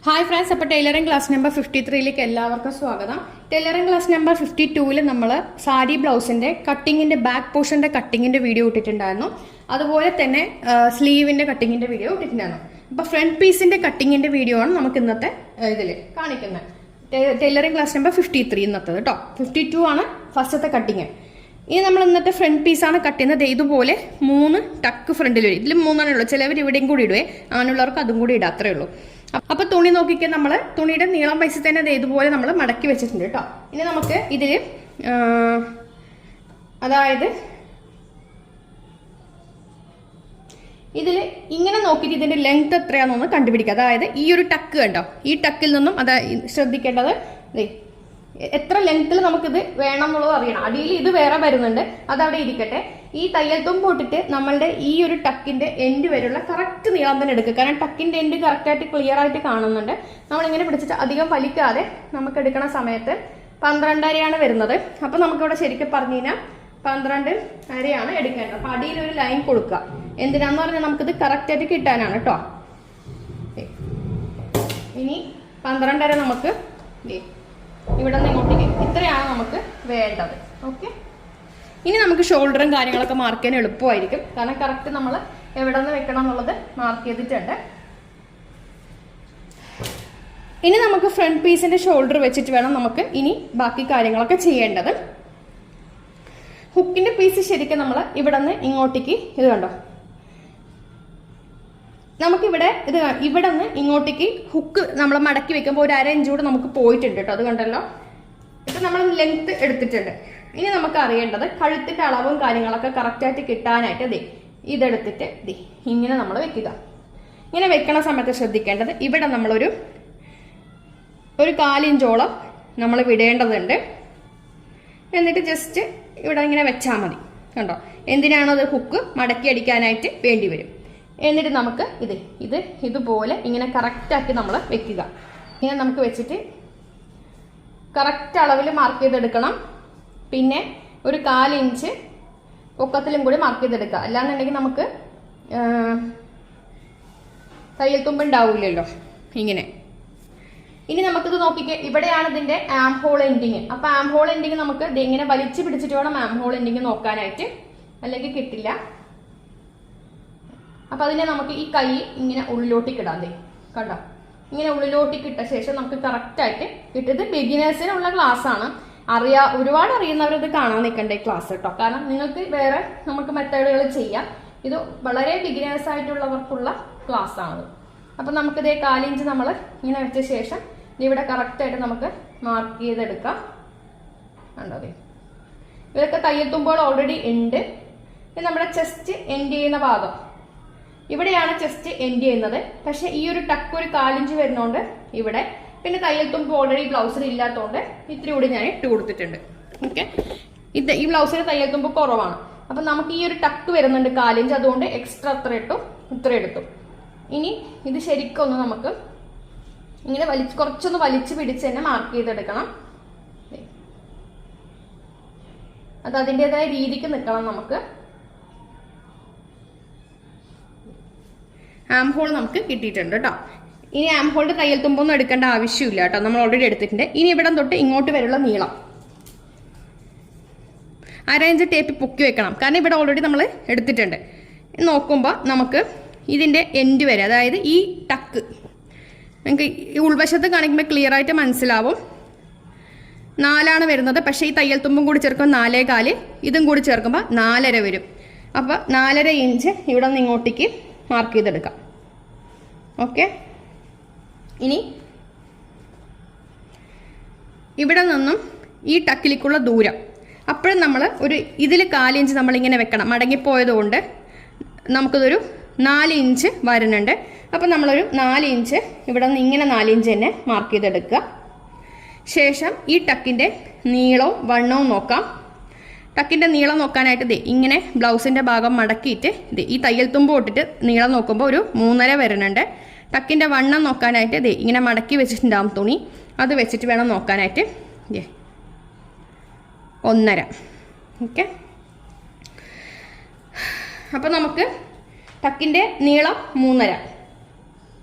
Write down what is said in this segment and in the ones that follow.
Hi friends, അപ്പോൾ tailoring class number 53ലേക്ക് എല്ലാവർക്കും സ്വാഗതം. ടൈലറിംഗ് ക്ലാസ് നമ്പർ 52-ൽ നമ്മൾ സാരി ബ്ലൗസിൻ്റെ കട്ടിങ്ങിൻ്റെ ബാക്ക് പോർഷൻ്റെ കട്ടിങ്ങിൻ്റെ വീഡിയോ ഇട്ടിട്ടുണ്ടായിരുന്നു. അതുപോലെ തന്നെ സ്ലീവിൻ്റെ കട്ടിങ്ങിൻ്റെ വീഡിയോ ഇട്ടിട്ടുണ്ടായിരുന്നു. അപ്പോൾ ഫ്രണ്ട് പീസിൻ്റെ കട്ടിങ്ങിൻ്റെ വീഡിയോ ആണ് നമുക്ക് ഇന്നത്തെ ഇതിൽ കാണിക്കുന്നത്. ടൈലറിംഗ് ക്ലാസ് നമ്പർ 53 ഇന്നത്തെ കേട്ടോ. 52 ആണ് ഫസ്റ്റത്തെ കട്ടിങ്. ഇനി നമ്മൾ ഇന്നത്തെ ഫ്രണ്ട് പീസാണ് കട്ട് ചെയ്യുന്നത്. ഇതുപോലെ 3 ടക്ക് ഫ്രണ്ടിൽ വരും. ഇതിൽ 3 ഉള്ളൂ. ചിലവർ ഇവിടെയും കൂടി ഇടുവേ, അങ്ങനെയുള്ളവർക്ക് അതും കൂടി ഇടാം, അത്രേ ഉള്ളൂ. അപ്പൊ തുണി നോക്കിക്കാൻ നമ്മൾ തുണിയുടെ നീളം പൈസ തന്നെ ഇതുപോലെ നമ്മൾ മടക്കി വെച്ചിട്ടുണ്ട് കേട്ടോ. ഇനി നമുക്ക് ഇതിൽ അതായത് ഇതിൽ ഇങ്ങനെ നോക്കിയിട്ട് ഇതിന്റെ ലെങ്ത് എത്രയാണെന്നൊന്ന് കണ്ടുപിടിക്കുക. അതായത് ഈ ഒരു ടക്ക് കണ്ടോ, ഈ ടക്കിൽ നിന്നും ശ്രദ്ധിക്കേണ്ടത് എത്ര ലെങ്ത്തിൽ നമുക്കിത് വേണം എന്നുള്ളത് അറിയണം. അടിയിൽ ഇത് വേറെ വരുന്നുണ്ട്, അതവിടെ ഇരിക്കട്ടെ. ഈ തയ്യൽ തുമ്പ് തൊട്ടിട്ട് നമ്മളുടെ ഈ ഒരു ടക്കിന്റെ എൻഡ് വരെയുള്ള കറക്റ്റ് നീളം തന്നെ എടുക്കുക. കാരണം ടക്കിന്റെ എൻഡ് കറക്റ്റായിട്ട് ക്ലിയർ ആയിട്ട് കാണുന്നുണ്ട്. നമ്മളിങ്ങനെ പിടിച്ചിട്ട് അധികം വലിക്കാതെ നമുക്ക് എടുക്കണ സമയത്ത് 12.5 വരുന്നത്. അപ്പൊ നമുക്കിവിടെ ശരിക്കും പറഞ്ഞു കഴിഞ്ഞാൽ 12.5 എടുക്കേണ്ടത്. അപ്പൊ അടിയിൽ ഒരു ലൈൻ കൊടുക്കുക. എന്തിനാന്ന് പറഞ്ഞാൽ നമുക്കിത് കറക്റ്റായിട്ട് കിട്ടാനാണ് കേട്ടോ. ഇനി 12.5 നമുക്ക് ഇവിടെ നിന്ന് ഇങ്ങോട്ടേക്ക് ഇത്രയാണ് നമുക്ക് വേണ്ടത്. ഓക്കെ, ഇനി നമുക്ക് ഷോൾഡറും കാര്യങ്ങളൊക്കെ മാർക്ക് ചെയ്യാൻ എളുപ്പമായിരിക്കും. കാരണം കറക്റ്റ് നമ്മൾ എവിടെ നിന്ന് വെക്കണം എന്നുള്ളത് മാർക്ക് ചെയ്തിട്ടുണ്ട്. ഇനി നമുക്ക് ഫ്രണ്ട് പീസിന്റെ ഷോൾഡർ വെച്ചിട്ട് വേണം നമുക്ക് ഇനി ബാക്കി കാര്യങ്ങളൊക്കെ ചെയ്യേണ്ടത്. ഹുക്കിന്റെ പീസ് ശരിക്കും നമ്മൾ ഇവിടെ നിന്ന് ഇങ്ങോട്ടേക്ക് ഇത് കണ്ടോ, നമുക്കിവിടെ ഇവിടെ നിന്ന് ഇങ്ങോട്ടേക്ക് ഹുക്ക് നമ്മൾ മടക്കി വെക്കുമ്പോൾ ഒരു 1/2 ഇഞ്ച് കൂടെ നമുക്ക് പോയിട്ടുണ്ട് കേട്ടോ. അത് കണ്ടല്ലോ. ഇപ്പം നമ്മൾ ലെങ്ത് എടുത്തിട്ടുണ്ട്. ഇനി നമുക്ക് അറിയേണ്ടത് കഴുത്തിന്റെ അളവും കാര്യങ്ങളൊക്കെ കറക്റ്റായിട്ട് കിട്ടാനായിട്ട് ഇതെടുത്തിട്ട് ഇങ്ങനെ നമ്മൾ വെക്കുക. ഇങ്ങനെ വെക്കണ സമയത്ത് ശ്രദ്ധിക്കേണ്ടത് ഇവിടെ നമ്മളൊരു 1/4 ഇഞ്ചോളം നമ്മൾ വിടേണ്ടതുണ്ട്. എന്നിട്ട് ജസ്റ്റ് ഇവിടെ ഇങ്ങനെ വെച്ചാൽ മതി. കണ്ടോ, എന്തിനാണോ അത് ഹുക്ക് മടക്കി അടിക്കാനായിട്ട് വേണ്ടി വരും. എന്നിട്ട് നമുക്ക് ഇതുപോലെ ഇങ്ങനെ കറക്റ്റാക്കി നമ്മൾ വെക്കുക. ഇങ്ങനെ നമുക്ക് വെച്ചിട്ട് കറക്റ്റ് അളവിൽ മാർക്ക് ചെയ്തെടുക്കണം. പിന്നെ ഒരു 1/4 ഇഞ്ച് പൊക്കത്തിലും കൂടി മാർക്ക് ചെയ്തെടുക്കുക. അല്ലാന്നുണ്ടെങ്കിൽ നമുക്ക് തയ്യൽ തുമ്പ് ഉണ്ടാവില്ലല്ലോ. ഇങ്ങനെ ഇനി നമുക്കിത് നോക്കിക്കേ, ഇവിടെയാണ് ഇതിന്റെ ആം ഹോൾ എൻഡിങ്. അപ്പൊ ആം ഹോൾ എൻഡിങ് നമുക്ക് ഇങ്ങനെ വലിച്ചു പിടിച്ചിട്ട് വേണം ആം ഹോൾ എൻഡിങ് നോക്കാനായിട്ട്, അല്ലെങ്കിൽ കിട്ടില്ല. അപ്പൊ അതിനെ നമുക്ക് ഈ കൈ ഇങ്ങനെ ഉള്ളിലോട്ടേക്ക് ഇടാം. കണ്ടോ, ഇങ്ങനെ ഉള്ളിലോട്ടേക്ക് ഇട്ട ശേഷം നമുക്ക് കറക്റ്റ് ആയിട്ട് കിട്ടും. ഇത് ബിഗിനേഴ്സിനുള്ള ക്ലാസ് ആണ്. ഒരുപാട് അറിയുന്നവരത് കാണാൻ നിൽക്കേണ്ട ഈ ക്ലാസ് കേട്ടോ. കാരണം നിങ്ങൾക്ക് വേറെ നമുക്ക് മെത്തേഡുകൾ ചെയ്യാം. ഇത് വളരെ ബിഗിനേഴ്സ് ആയിട്ടുള്ളവർക്കുള്ള ക്ലാസ് ആണ്. അപ്പൊ നമുക്കിതേ 1/4 ഇഞ്ച് നമ്മൾ ഇങ്ങനെ വെച്ച ശേഷം ഇവിടെ കറക്റ്റ് ആയിട്ട് നമുക്ക് മാർക്ക് ചെയ്തെടുക്കാം. കണ്ടോ, ഇതൊക്കെ തയ്യൽ തുമ്പുകൾ ഓൾറെഡി ഉണ്ട്. ഇത് നമ്മുടെ ചെസ്റ്റ് എൻഡ് ചെയ്യുന്ന ഭാഗം ഇവിടെയാണ് ചെസ്റ്റ് എൻഡ് ചെയ്യുന്നത്. പക്ഷെ ഈ ഒരു ടക്ക് ഒരു 1/4 ഇഞ്ച് വരുന്നോണ്ട് ഇവിടെ, പിന്നെ തയ്യൽ തുമ്പ് ഓൾറെഡി ബ്ലൗസിൽ ഇല്ലാത്തതുകൊണ്ട് ഇത്തിരി കൂടി ഞാൻ ഇട്ട് കൊടുത്തിട്ടുണ്ട്. ഓക്കെ, ഈ ബ്ലൗസിന് തയ്യൽ തുമ്പ് കുറവാണ്. അപ്പൊ നമുക്ക് ഈ ഒരു ടക്ക് വരുന്നുണ്ട് 1/4 ഇഞ്ച്, അതുകൊണ്ട് എക്സ്ട്രാ ഇത്ര എടുത്തു. ഇനി ഇത് ശരിക്കൊന്ന് നമുക്ക് ഇങ്ങനെ കുറച്ചൊന്ന് വലിച്ചു പിടിച്ച് തന്നെ മാർക്ക് ചെയ്തെടുക്കണം. അത് അതിൻ്റെതായ രീതിക്ക് നിൽക്കണം നമുക്ക്. ആം ഹോൾ നമുക്ക് കിട്ടിയിട്ടുണ്ട് കേട്ടോ. ഇനി ആം ഹോളിന്റെ തയ്യൽ തുമ്പൊന്നും എടുക്കേണ്ട ആവശ്യമില്ല കേട്ടോ, നമ്മൾ ഓൾറെഡി എടുത്തിട്ടുണ്ട്. ഇനി ഇവിടെ തൊട്ട് ഇങ്ങോട്ട് വരെയുള്ള നീളം 1/2 ഇഞ്ച് ടേപ്പ് പൊക്കി വെക്കണം. കാരണം ഇവിടെ ഓൾറെഡി നമ്മൾ എടുത്തിട്ടുണ്ട്. നോക്കുമ്പോൾ നമുക്ക് ഇതിന്റെ എൻഡ് വരെ, അതായത് ഈ ടക്ക് നിങ്ങൾക്ക് ഈ ഉൾവശത്ത് കാണിക്കുമ്പോൾ ക്ലിയർ ആയിട്ട് മനസ്സിലാവും. 4 വരുന്നത്. പക്ഷേ ഈ തയ്യൽ തുമ്പും കൂടി ചേർക്കുമ്പോൾ 4.25, ഇതും കൂടി ചേർക്കുമ്പോൾ 4.5 വരും. അപ്പോൾ 4.5 ഇഞ്ച് ഇവിടെ നിന്ന് ഇങ്ങോട്ടേക്ക് മാർക്ക് ചെയ്തെടുക്കാം. ഓക്കെ, ഇനി ഇവിടെ നിന്നും ഈ ടക്കിലേക്കുള്ള ദൂരം അപ്പോഴും നമ്മൾ ഇതിൽ 1/4 ഇഞ്ച് നമ്മളിങ്ങനെ വെക്കണം. മടങ്ങിപ്പോയത് കൊണ്ട് നമുക്കിതൊരു 4 ഇഞ്ച് വരുന്നുണ്ട്. അപ്പം നമ്മളൊരു 4 ഇഞ്ച് ഇവിടെ നിന്ന് ഇങ്ങനെ 4 ഇഞ്ച് തന്നെ മാർക്ക് ചെയ്തെടുക്കുക. ശേഷം ഈ ടക്കിൻ്റെ നീളവും വണ്ണവും നോക്കാം. ടക്കിൻ്റെ നീളം നോക്കാനായിട്ട് ഇങ്ങനെ ബ്ലൗസിൻ്റെ ഭാഗം മടക്കിയിട്ട് ഈ തയ്യൽ തുമ്പ് തൊട്ടിട്ട് നീളം നോക്കുമ്പോൾ ഒരു 3.5 വരുന്നുണ്ട്. ടക്കിൻ്റെ വണ്ണം നോക്കാനായിട്ട് ഇങ്ങനെ മടക്കി വെച്ചിട്ടുണ്ടാകും തുണി, അത് വെച്ചിട്ട് വേണം നോക്കാനായിട്ട്. 1.5. ഓക്കെ, അപ്പം നമുക്ക് ടക്കിൻ്റെ നീളം 3.5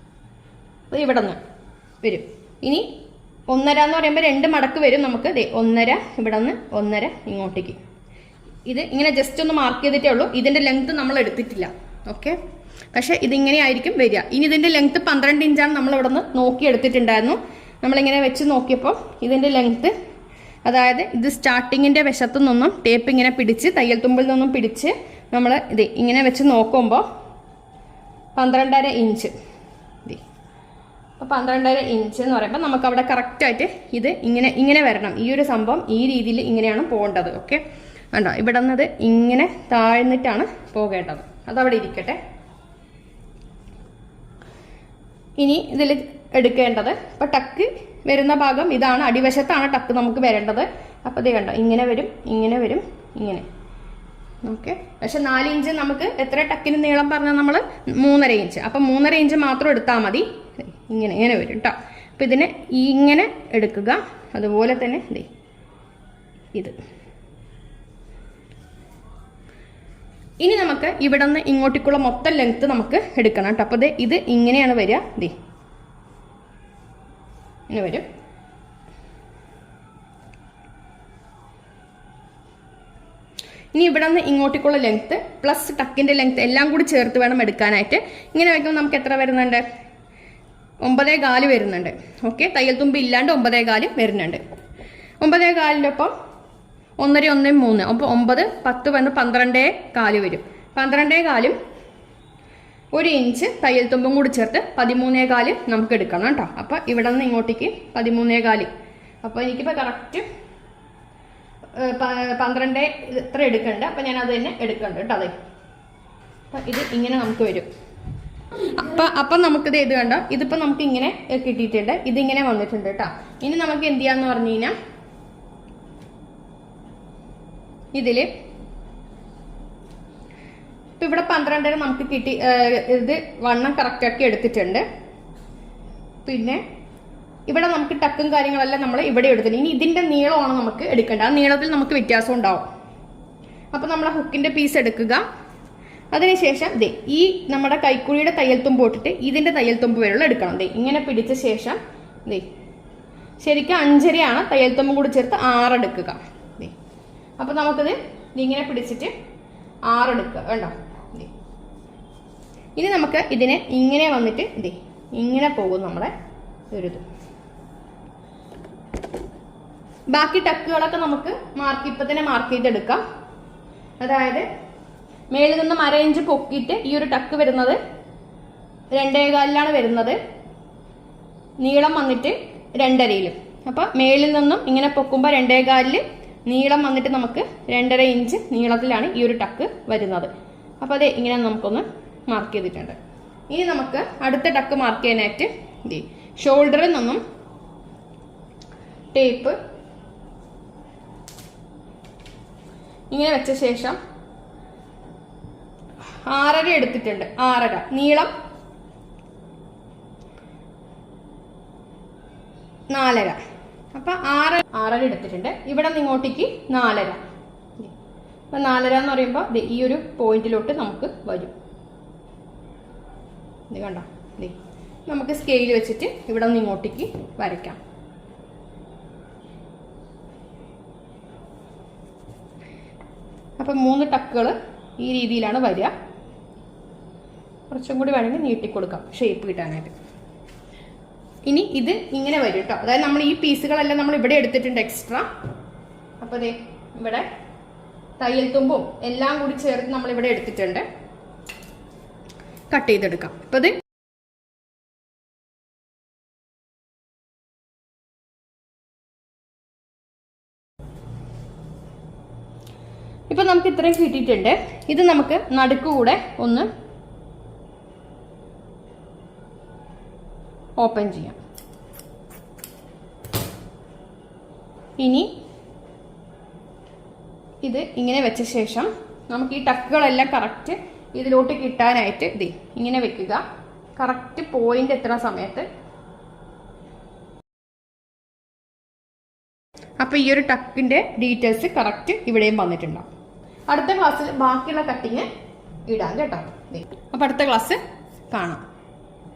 ഇവിടെ നിന്ന് വരും. ഇനി 1.5 എന്ന് പറയുമ്പോൾ 2 മടക്ക് വരും നമുക്ക്. 1.5 ഇവിടെ നിന്ന് 1.5 ഇങ്ങോട്ടേക്ക്. ഇത് ഇങ്ങനെ ജസ്റ്റ് ഒന്ന് മാർക്ക് ചെയ്തിട്ടേ ഉള്ളൂ. ഇതിൻ്റെ ലെങ്ത് നമ്മൾ എടുത്തിട്ടില്ല. ഓക്കെ, പക്ഷേ ഇതിങ്ങനെ ആയിരിക്കും വരിക. ഇനി ഇതിൻ്റെ ലെങ്ത് 12 ഇഞ്ചാണ് നമ്മൾ ഇവിടെ നിന്ന് നോക്കി എടുത്തിട്ടുണ്ടായിരുന്നു. നമ്മളിങ്ങനെ വെച്ച് നോക്കിയപ്പോൾ ഇതിൻ്റെ ലെങ്ത്, അതായത് ഇത് സ്റ്റാർട്ടിങ്ങിൻ്റെ വശത്തു നിന്നും ടേപ്പ് ഇങ്ങനെ പിടിച്ച് തയ്യൽ തുമ്പിൽ നിന്നും പിടിച്ച് നമ്മൾ ഇത് ഇങ്ങനെ വെച്ച് നോക്കുമ്പോൾ 12.5 ഇഞ്ച്. അപ്പോൾ 12.5 ഇഞ്ച് എന്ന് പറയുമ്പോൾ നമുക്ക് അവിടെ കറക്റ്റായിട്ട് ഇത് ഇങ്ങനെ വരണം. ഈ ഒരു സംഭവം ഈ രീതിയിൽ ഇങ്ങനെയാണ് പോകേണ്ടത്. ഓക്കെ, കണ്ടോ, ഇവിടെ നിന്നത് ഇങ്ങനെ താഴ്ന്നിട്ടാണ് പോകേണ്ടത്. അതവിടെ ഇരിക്കട്ടെ. ഇനി ഇതിൽ എടുക്കേണ്ടത്, ഇപ്പോൾ ടക്ക് വരുന്ന ഭാഗം ഇതാണ്, അടിവശത്താണ് ടക്ക് നമുക്ക് വരേണ്ടത്. അപ്പോൾ ഇത് കണ്ടോ, ഇങ്ങനെ വരും, ഇങ്ങനെ വരും, ഇങ്ങനെ. ഓക്കെ, പക്ഷെ 4 ഇഞ്ച് നമുക്ക് എത്ര ടക്കിന് നീളം പറഞ്ഞാൽ നമ്മൾ 3.5 ഇഞ്ച്. അപ്പം 3.5 ഇഞ്ച് മാത്രം എടുത്താൽ മതി. ഇങ്ങനെ വരും കേട്ടോ. അപ്പം ഇതിനെ ഇങ്ങനെ എടുക്കുക. അതുപോലെ തന്നെ ഇത്. ഇനി നമുക്ക് ഇവിടെ നിന്ന് ഇങ്ങോട്ടേക്കുള്ള മൊത്തം ലെങ്ത് നമുക്ക് എടുക്കണം കേട്ടോ. അപ്പോൾ ഇത് ഇങ്ങനെയാണ് വരിക. ഇങ്ങനെ വരും. ഇനി ഇവിടെ നിന്ന് ഇങ്ങോട്ടേക്കുള്ള ലെങ്ത്ത് പ്ലസ് ടക്കിൻ്റെ ലെങ്ത്ത് എല്ലാം കൂടി ചേർത്ത് വേണം എടുക്കാനായിട്ട്. ഇങ്ങനെ വയ്ക്കുമ്പോൾ നമുക്ക് എത്ര വരുന്നുണ്ട്? 9.4 വരുന്നുണ്ട്. ഓക്കെ, തയ്യൽ തുമ്പ് ഇല്ലാണ്ട് 9.4 വരുന്നുണ്ട്. 9.4-ഒപ്പം 1.5 1 3, അപ്പോൾ 9 10 വന്ന് 12.4 വരും. 12.4 1 ഇഞ്ച് തയ്യൽ തുമ്പും കൂടി ചേർത്ത് 13.4 നമുക്ക് എടുക്കണം കേട്ടോ. അപ്പോൾ ഇവിടെ നിന്ന് ഇങ്ങോട്ടേക്ക് 13.4. അപ്പോൾ എനിക്കിപ്പോൾ കറക്റ്റ് 12 ഇത്ര എടുക്കണ്ട. അപ്പം ഞാൻ അത് തന്നെ എടുക്കണ്ട കേട്ടോ. അതെ, അപ്പം ഇത് ഇങ്ങനെ നമുക്ക് വരും. അപ്പം നമുക്കിത് ഇത് കണ്ടോ, ഇതിപ്പോൾ നമുക്ക് ഇങ്ങനെ കിട്ടിയിട്ടുണ്ട്. ഇതിങ്ങനെ വന്നിട്ടുണ്ട് കേട്ടോ. ഇനി നമുക്ക് എന്ത് ചെയ്യാന്ന് പറഞ്ഞു കഴിഞ്ഞാൽ ഇതിൽ ഇപ്പം ഇവിടെ 12 നമുക്ക് കിട്ടി. ഇത് വണ്ണം കറക്റ്റാക്കി എടുത്തിട്ടുണ്ട്. പിന്നെ ഇവിടെ നമുക്ക് ടക്കും കാര്യങ്ങളെല്ലാം നമ്മൾ ഇവിടെ എടുത്തിട്ടുണ്ട്. ഇനി ഇതിൻ്റെ നീളമാണ് നമുക്ക് എടുക്കേണ്ടത്. ആ നീളത്തിൽ നമുക്ക് വ്യത്യാസം ഉണ്ടാവും. അപ്പം നമ്മൾ ഹുക്കിൻ്റെ പീസ് എടുക്കുക. അതിനുശേഷം ഈ നമ്മുടെ കൈക്കുഴിയുടെ തയ്യൽ തുമ്പ് തൊട്ടിട്ട് ഇതിൻ്റെ തയ്യൽ തുമ്പ് വരെയുള്ള എടുക്കണം. ഇങ്ങനെ പിടിച്ച ശേഷം ശരിക്കും 5.5 തയ്യൽ തുമ്പും കൂടി ചേർത്ത് 6 എടുക്കുക. അപ്പം നമുക്കിത് ഇങ്ങനെ പിടിച്ചിട്ട് 6 എടുക്കുക. വേണ്ട, ഇനി നമുക്ക് ഇതിനെ ഇങ്ങനെ വന്നിട്ട് ഇങ്ങനെ പോകും നമ്മുടെ ഒരിത്. ബാക്കി ടക്കുകളൊക്കെ നമുക്ക് ഇപ്പം തന്നെ മാർക്ക് ചെയ്തെടുക്കാം. അതായത് മേളിൽ നിന്ന് 1/2 ഇഞ്ച് പൊക്കിയിട്ട് ഈ ഒരു ടക്ക് വരുന്നത് 2.4 വരുന്നത്. നീളം വന്നിട്ട് 2.5. അപ്പം മേളിൽ നിന്നും ഇങ്ങനെ പൊക്കുമ്പോൾ 2.4 നീളം വന്നിട്ട് നമുക്ക് 2.5 ഇഞ്ച് നീളത്തിലാണ് ഈ ഒരു ടക്ക് വരുന്നത്. അപ്പോൾ അത് ഇങ്ങനെ നമുക്കൊന്ന് മാർക്ക് ചെയ്തിട്ടുണ്ട്. ഇനി നമുക്ക് അടുത്ത ടക്ക് മാർക്ക് ചെയ്യാനായിട്ട് ഷോൾഡറിൽ നിന്നും ടേപ്പ് ഇങ്ങനെ വെച്ച ശേഷം 6.5 എടുത്തിട്ടുണ്ട്. 6.5 നീളം 4.5. അപ്പം 6.5 എടുത്തിട്ടുണ്ട്. ഇവിടെ നിന്ന് ഇങ്ങോട്ടേക്ക് 4.5. അപ്പം 4.5 എന്ന് പറയുമ്പോൾ ഈ ഒരു പോയിന്റിലോട്ട് നമുക്ക് വരും. ഇത് കണ്ടോ, നമുക്ക് സ്കെയിൽ വെച്ചിട്ട് ഇവിടെ നിന്ന് ഇങ്ങോട്ടേക്ക് വരയ്ക്കാം. അപ്പം 3 ടക്കുകൾ ഈ രീതിയിലാണ് വരിക. കുറച്ചും കൂടി വേണമെങ്കിൽ നീട്ടിക്കൊടുക്കാം ഷേപ്പ് കിട്ടാനായിട്ട്. ഇനി ഇത് ഇങ്ങനെ വരും കേട്ടോ. അതായത് നമ്മൾ ഈ പീസുകളെല്ലാം നമ്മൾ ഇവിടെ എടുത്തിട്ടുണ്ട് എക്സ്ട്രാ. അപ്പോൾ ഇവിടെ തയ്യൽ തുമ്പും എല്ലാം കൂടി ചേർത്ത് നമ്മൾ ഇവിടെ എടുത്തിട്ടുണ്ട്. കട്ട് ചെയ്തെടുക്കാം. അപ്പോൾ ഇത് ഇപ്പൊ നമുക്ക് ഇത്രയും കിട്ടിയിട്ടുണ്ട്. ഇത് നമുക്ക് നടുക്കുകൂടെ ഒന്ന് ഓപ്പൺ ചെയ്യാം. ഇനി ഇത് ഇങ്ങനെ വെച്ച ശേഷം നമുക്ക് ഈ ടക്കുകളെല്ലാം കറക്റ്റ് ഇതിലോട്ട് കിട്ടാനായിട്ട് ഇങ്ങനെ വെക്കുക. കറക്റ്റ് പോയിന്റ് എത്തുന്ന സമയത്ത് അപ്പോൾ ഈ ഒരു ടക്കിന്റെ ഡീറ്റെയിൽസ് കറക്റ്റ് ഇവിടെയും വന്നിട്ടുണ്ടാവും. അടുത്ത ക്ലാസ്സിൽ ബാക്കിയുള്ള കട്ടിങ് ഇടാം കേട്ടോ. അപ്പോൾ അടുത്ത ക്ലാസ് കാണാം.